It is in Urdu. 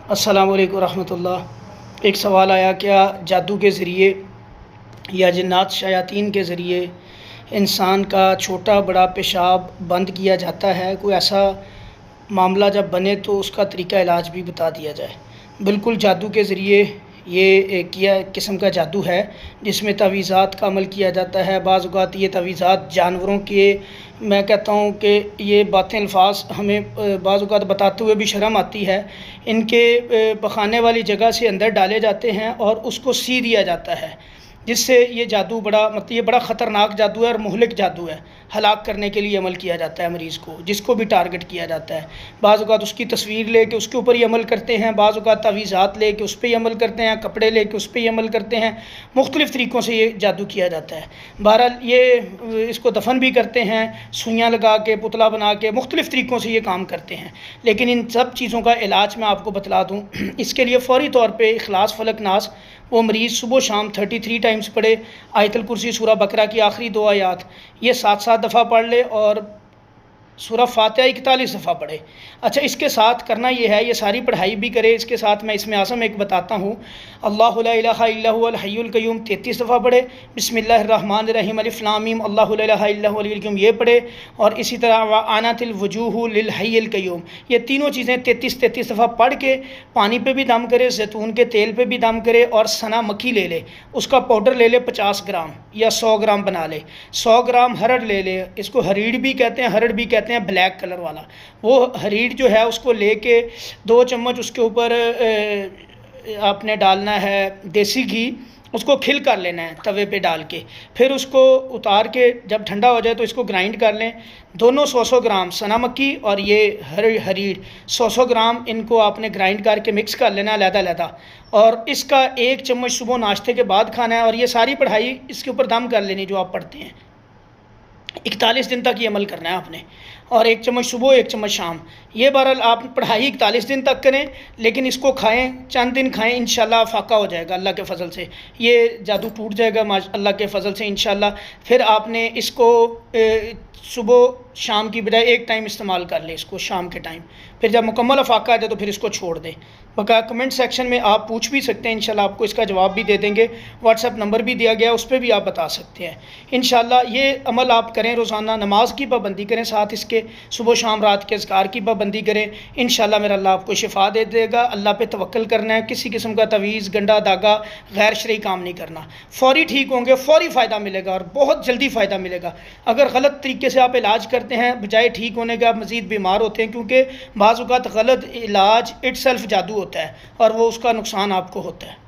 السلام علیکم ورحمۃ اللہ۔ ایک سوال آیا، کیا جادو کے ذریعے یا جنات شیاطین کے ذریعے انسان کا چھوٹا بڑا پیشاب بند کیا جاتا ہے؟ کوئی ایسا معاملہ جب بنے تو اس کا طریقہ علاج بھی بتا دیا جائے۔ بالکل، جادو کے ذریعے یہ کیا قسم کا جادو ہے جس میں تعویذات کا عمل کیا جاتا ہے۔ بعض اوقات یہ تعویذات جانوروں کے، میں کہتا ہوں کہ یہ باتیں الفاظ ہمیں بعض اوقات بتاتے ہوئے بھی شرم آتی ہے۔ ان کے پخانے والی جگہ سے اندر ڈالے جاتے ہیں اور اس کو سی دیا جاتا ہے، جس سے یہ جادو یہ بڑا خطرناک جادو ہے اور مہلک جادو ہے۔ ہلاک کرنے کے لیے عمل کیا جاتا ہے مریض کو، جس کو بھی ٹارگٹ کیا جاتا ہے۔ بعض اوقات اس کی تصویر لے کے اس کے اوپر ہی عمل کرتے ہیں، بعض اوقات تعویذات لے کے اس پہ ہی عمل کرتے ہیں، کپڑے لے کے اس پہ ہی عمل کرتے ہیں۔ مختلف طریقوں سے یہ جادو کیا جاتا ہے۔ بہرحال یہ اس کو دفن بھی کرتے ہیں، سوئیاں لگا کے، پتلا بنا کے، مختلف طریقوں سے یہ کام کرتے ہیں۔ لیکن ان سب چیزوں کا علاج میں آپ کو بتلا دوں، اس کے لیے فوری طور پہ اخلاص فلق ناس وہ مریض صبح و شام 33 ٹائمز پڑھے، آیت الکرسی سورہ بقرہ کی آخری 2 آیات یہ 7 دفعہ پڑھ لے، اور سورہ فاتحہ 41 دفعہ پڑھے۔ اچھا، اس کے ساتھ کرنا یہ ہے، یہ ساری پڑھائی بھی کرے، اس کے ساتھ میں اسم اعظم ایک بتاتا ہوں، اللہ لا الہ الا هو الحی القیوم 33 دفعہ پڑھے، بسم اللہ الرحمن الرحیم الف لام میم اللہ لا الہ الا هو الحی القیوم یہ پڑھے، اور اسی طرح وعنت الوجوہ للحی القیوم یہ تینوں چیزیں 33 دفعہ پڑھ کے پانی پہ بھی دم کرے، زیتون کے تیل پہ بھی دم کرے، اور سنا مکھی لے لے، اس کا پاؤڈر لے لے 50 گرام یا 100 گرام بنا لے، 100 گرام ہرڑ لے لے، اس کو ہریڑ بھی کہتے ہیں، ہرڑ بھی کہتے ہیں بلیک کلر والا، وہ ہریڑ جو ہے اس کو لے کے 2 چمچ اس کے اوپر آپ نے ڈالنا ہے دیسی گھی، اس کو کھل کر لینا ہے توے پہ ڈال کے، پھر اس کو اتار کے جب ٹھنڈا ہو جائے تو اس کو گرائنڈ کر لیں، دونوں 100 گرام سنا مکی اور یہ ہریڑ 100 گرام ان کو آپ نے گرائنڈ کر کے مکس کر لینا علیحدہ علیحدہ، اور اس کا 1 چمچ صبح ناشتے کے بعد کھانا ہے، اور یہ ساری پڑھائی اس کے اوپر دم کر لینی جو آپ پڑھتے ہیں۔ 41 دن تک یہ عمل کرنا ہے آپ نے، اور 1 چمچ صبح 1 چمچ شام، یہ بہرحال آپ پڑھائی 41 دن تک کریں، لیکن اس کو کھائیں، چند دن کھائیں، انشاءاللہ فاقہ ہو جائے گا اللہ کے فضل سے، یہ جادو ٹوٹ جائے گا اللہ کے فضل سے انشاءاللہ۔ پھر آپ نے اس کو صبح شام کی بجائے 1 ٹائم استعمال کر لیں، اس کو شام کے ٹائم، پھر جب مکمل افاقہ آ جائے تو پھر اس کو چھوڑ دیں۔ بقا کمنٹ سیکشن میں آپ پوچھ بھی سکتے ہیں، انشاءاللہ آپ کو اس کا جواب بھی دے دیں گے، واٹس ایپ نمبر بھی دیا گیا اس پہ بھی آپ بتا سکتے ہیں انشاءاللہ۔ یہ عمل آپ کریں، روزانہ نماز کی پابندی کریں، ساتھ اس کے صبح شام رات کے اذکار کی پابندی کریں، انشاءاللہ میرا اللہ آپ کو شفا دے دے گا۔ اللہ پہ توکل کرنا ہے، کسی قسم کا تعویذ گنڈا داغا غیر شرعی کام نہیں کرنا، فوری ٹھیک ہوں گے، فوری فائدہ ملے گا اور بہت جلدی فائدہ ملے گا۔ اگر غلط طریقے سے آپ علاج کرتے ہیں، بجائے ٹھیک ہونے کے آپ مزید بیمار ہوتے ہیں، کیونکہ بعض اوقات غلط علاج اٹ سیلف جادو ہوتا ہے اور وہ اس کا نقصان آپ کو ہوتا ہے۔